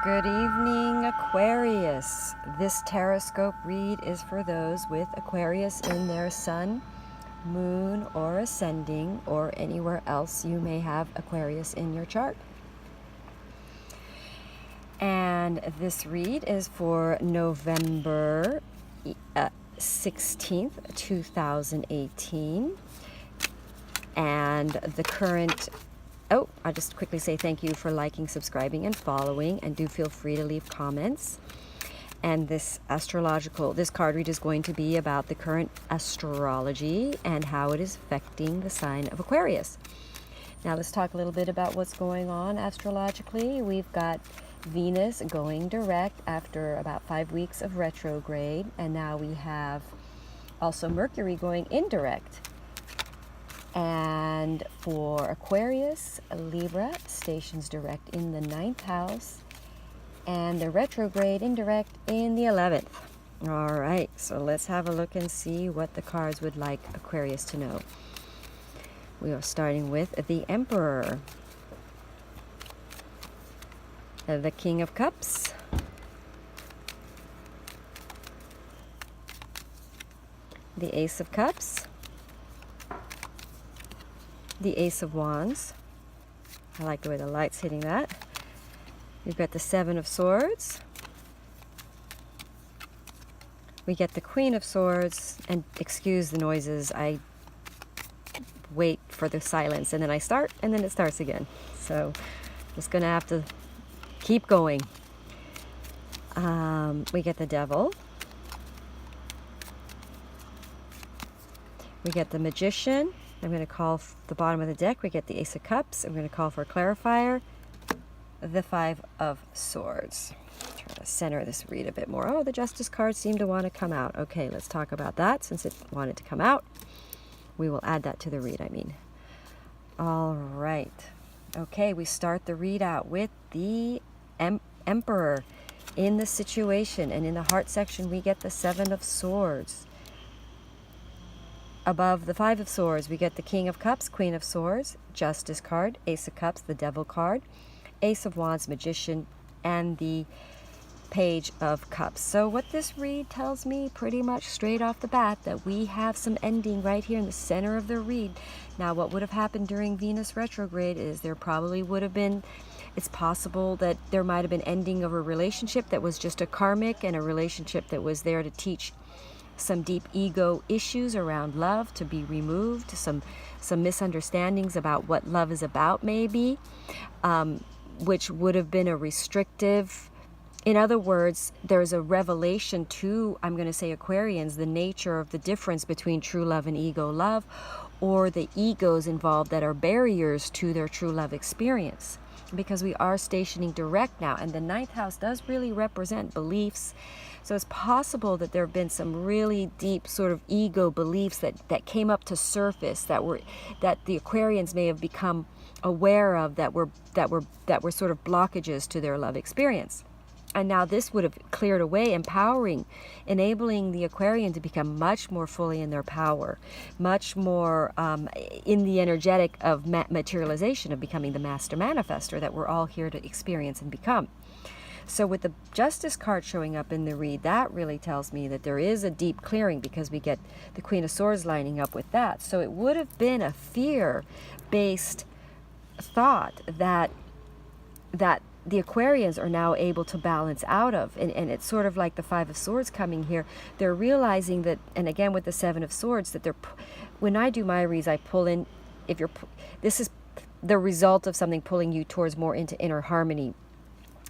Good evening, Aquarius. This Taroscope read is for those with Aquarius in their sun, moon, or ascending, or anywhere else you may have Aquarius in your chart. And this read is for November 16th, 2018. And the current I'll just quickly say thank you for liking, subscribing, and following, and do feel free to leave comments. And this card read is going to be about the current astrology and how it is affecting the sign of Aquarius. Now let's talk a little bit about what's going on astrologically. We've got Venus going direct after about 5 weeks of retrograde, and now we have also Mercury going indirect. And for Aquarius, Libra stations direct in the 9th house, and the retrograde indirect in the 11th. All right, so let's have a look and see what the cards would like Aquarius to know. We are starting with the Emperor, the King of Cups, the Ace of Cups, the Ace of Wands. I like the way the light's hitting that. We've got the Seven of Swords. We get the Queen of Swords, and excuse the noises, I wait for the silence and then I start and then it starts again. So just gonna have to keep going. We get the Devil. We get the Magician. I'm going to call the bottom of the deck. We get the Ace of Cups. I'm going to call for a clarifier, the Five of Swords. Try to center this read a bit more. Oh, the Justice card seemed to want to come out. Okay, let's talk about that since it wanted to come out. We will add that to the read, All right. Okay, we start the read out with the Emperor in the situation. And in the heart section, we get the Seven of Swords. Above the Five of Swords, we get the King of Cups, Queen of Swords, Justice card, Ace of Cups, the Devil card, Ace of Wands, Magician, and the Page of Cups. So what this read tells me pretty much straight off the bat that we have some ending right here in the center of the read. Now, what would have happened during Venus retrograde is there probably would have been, it's possible that there might have been ending of a relationship that was just a karmic and a relationship that was there to teach some deep ego issues around love to be removed, some misunderstandings about what love is about maybe, which would have been a restrictive. In other words, there's a revelation to, I'm going to say, Aquarians, the nature of the difference between true love and ego love, or the egos involved that are barriers to their true love experience. Because we are stationing direct now, and the 9th house does really represent beliefs. So it's possible that there have been some really deep sort of ego beliefs that came up to surface that the Aquarians may have become aware of that were sort of blockages to their love experience. And now this would have cleared away, empowering, enabling the Aquarian to become much more fully in their power, much more in the energetic of materialization, of becoming the master manifester that we're all here to experience and become. So with the Justice card showing up in the read, that really tells me that there is a deep clearing because we get the Queen of Swords lining up with that. So it would have been a fear-based thought that the Aquarians are now able to balance out of. And it's sort of like the Five of Swords coming here. They're realizing that, and again with the Seven of Swords, that when I do my reads, I pull in, this is the result of something pulling you towards more into inner harmony,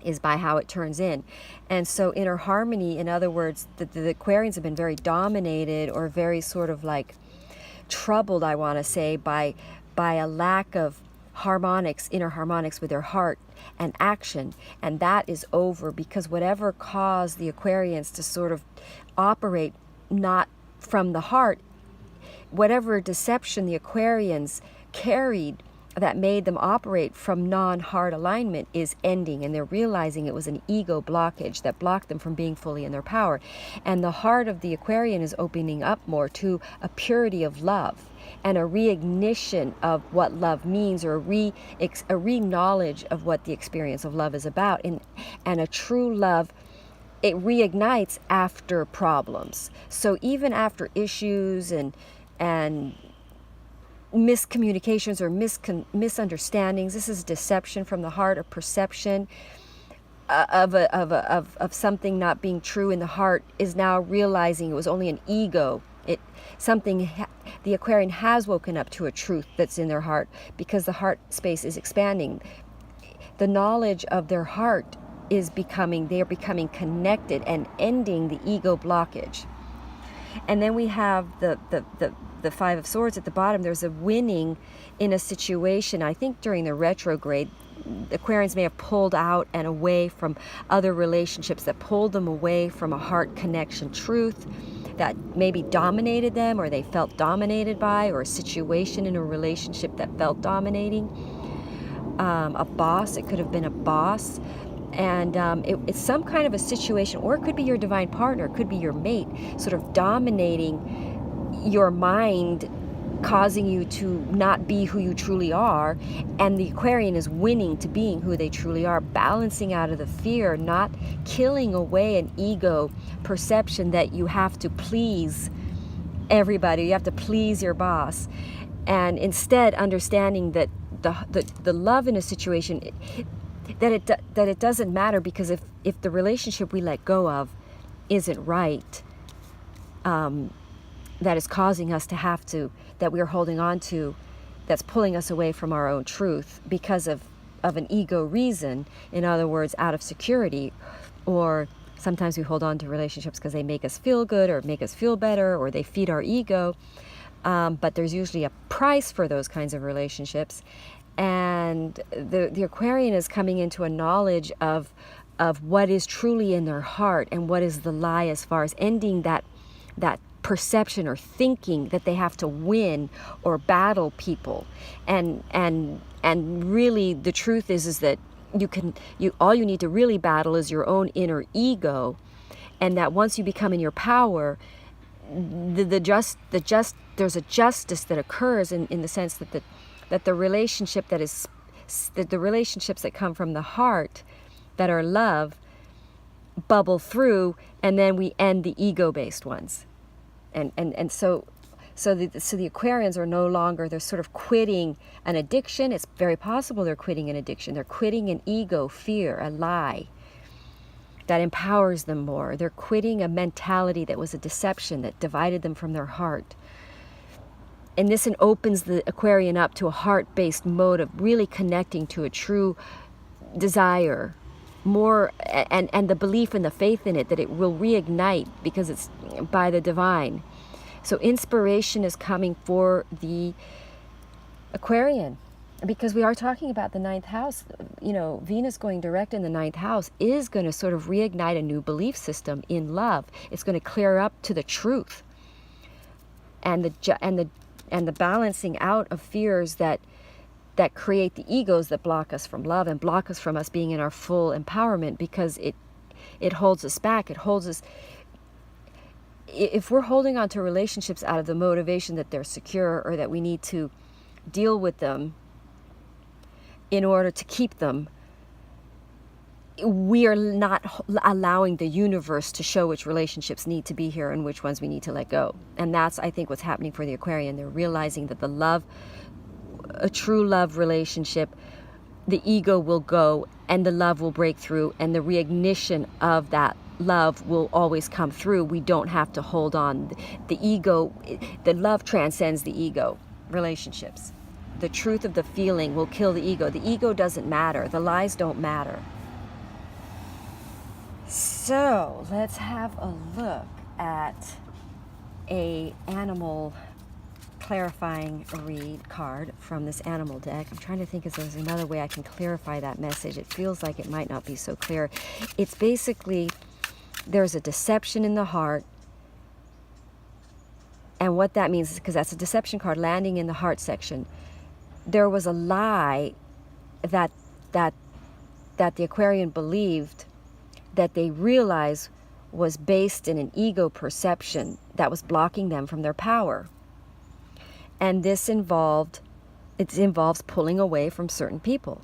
is by how it turns in. And so inner harmony, in other words, the Aquarians have been very dominated or very sort of like troubled, I want to say, by a lack of harmonics, inner harmonics with their heart and action. And that is over, because whatever caused the Aquarians to sort of operate not from the heart, whatever deception the Aquarians carried that made them operate from non-heart alignment is ending, and they're realizing it was an ego blockage that blocked them from being fully in their power. And the heart of the Aquarian is opening up more to a purity of love and a reignition of what love means, or a re-knowledge of what the experience of love is about. And a true love, it reignites after problems. So even after issues and miscommunications or misunderstandings, this is deception from the heart, or perception of something not being true in the heart, is now realizing it was only an ego. The Aquarian has woken up to a truth that's in their heart, because the heart space is expanding. The knowledge of their heart they are becoming connected and ending the ego blockage. And then we have the Five of Swords at the bottom. There's a winning in a situation. I think during the retrograde, the Aquarians may have pulled out and away from other relationships that pulled them away from a heart connection truth that maybe dominated them, or they felt dominated by, or a situation in a relationship that felt dominating. A boss, it could have been a boss. And it's some kind of a situation, or it could be your divine partner, it could be your mate, sort of dominating your mind, causing you to not be who you truly are. And the Aquarian is winning to being who they truly are, balancing out of the fear, not killing away an ego perception that you have to please everybody, you have to please your boss, and instead understanding that the love in a situation, that it doesn't matter, because if the relationship we let go of isn't right, that is causing us to have to, that we're holding on to, that's pulling us away from our own truth because of an ego reason. In other words, out of security. Or sometimes we hold on to relationships because they make us feel good, or make us feel better, or they feed our ego. But there's usually a price for those kinds of relationships. And the Aquarian is coming into a knowledge of what is truly in their heart, and what is the lie, as far as ending that perception or thinking that they have to win or battle people. And really the truth is that all you need to really battle is your own inner ego. And that once you become in your power, there's a justice that occurs in the sense that the relationship the relationships that come from the heart, that are love, bubble through, and then we end the ego-based ones. And so the Aquarians are no longer, they're sort of quitting an addiction. It's very possible they're quitting an addiction. They're quitting an ego, fear, a lie that empowers them more. They're quitting a mentality that was a deception, that divided them from their heart. And this opens the Aquarian up to a heart-based mode of really connecting to a true desire, more, and the belief and the faith in it, that it will reignite because it's by the divine. So inspiration is coming for the Aquarian, because we are talking about the 9th house. Venus going direct in the 9th house is going to sort of reignite a new belief system in love. It's going to clear up to the truth, and the balancing out of fears that create the egos that block us from love and block us from us being in our full empowerment, because it holds us back. It holds us. If we're holding on to relationships out of the motivation that they're secure, or that we need to deal with them in order to keep them, we are not allowing the universe to show which relationships need to be here and which ones we need to let go. And that's, I think, what's happening for the Aquarian. They're realizing that a true love relationship, the ego will go and the love will break through, and the reignition of that love will always come through. We don't have to hold on. The ego, the love transcends the ego relationships. The truth of the feeling will kill the ego. The ego doesn't matter. The lies don't matter. So let's have a look at a animal clarifying read card from this animal deck. I'm trying to think if there's another way I can clarify that message. It feels like it might not be so clear. It's basically, there's a deception in the heart. And what that means is, because that's a deception card landing in the heart section, there was a lie that that the Aquarian believed, that they realized was based in an ego perception that was blocking them from their power. And this involves pulling away from certain people.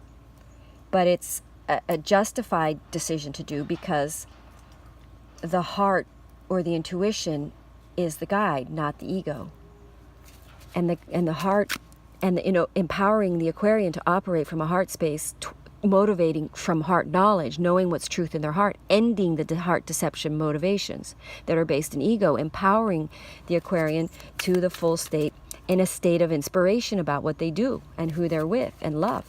But it's a justified decision to do, because the heart or the intuition is the guide, not the ego. And the heart, and empowering the Aquarian to operate from a heart space, motivating from heart knowledge, knowing what's truth in their heart, ending the heart deception motivations that are based in ego, empowering the Aquarian to the full state, in a state of inspiration about what they do and who they're with and love.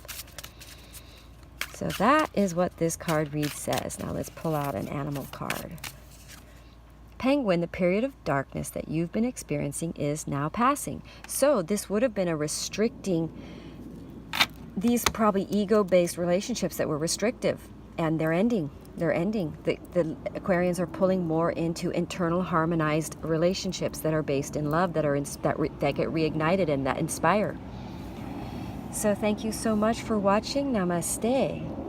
So that is what this card read says. Now let's pull out an animal card. Penguin, the period of darkness that you've been experiencing is now passing. So this would have been a restricting, these probably ego-based relationships that were restrictive, and they're ending. They're ending. The Aquarians are pulling more into internal harmonized relationships that are based in love, that get reignited and that inspire. So thank you so much for watching. Namaste.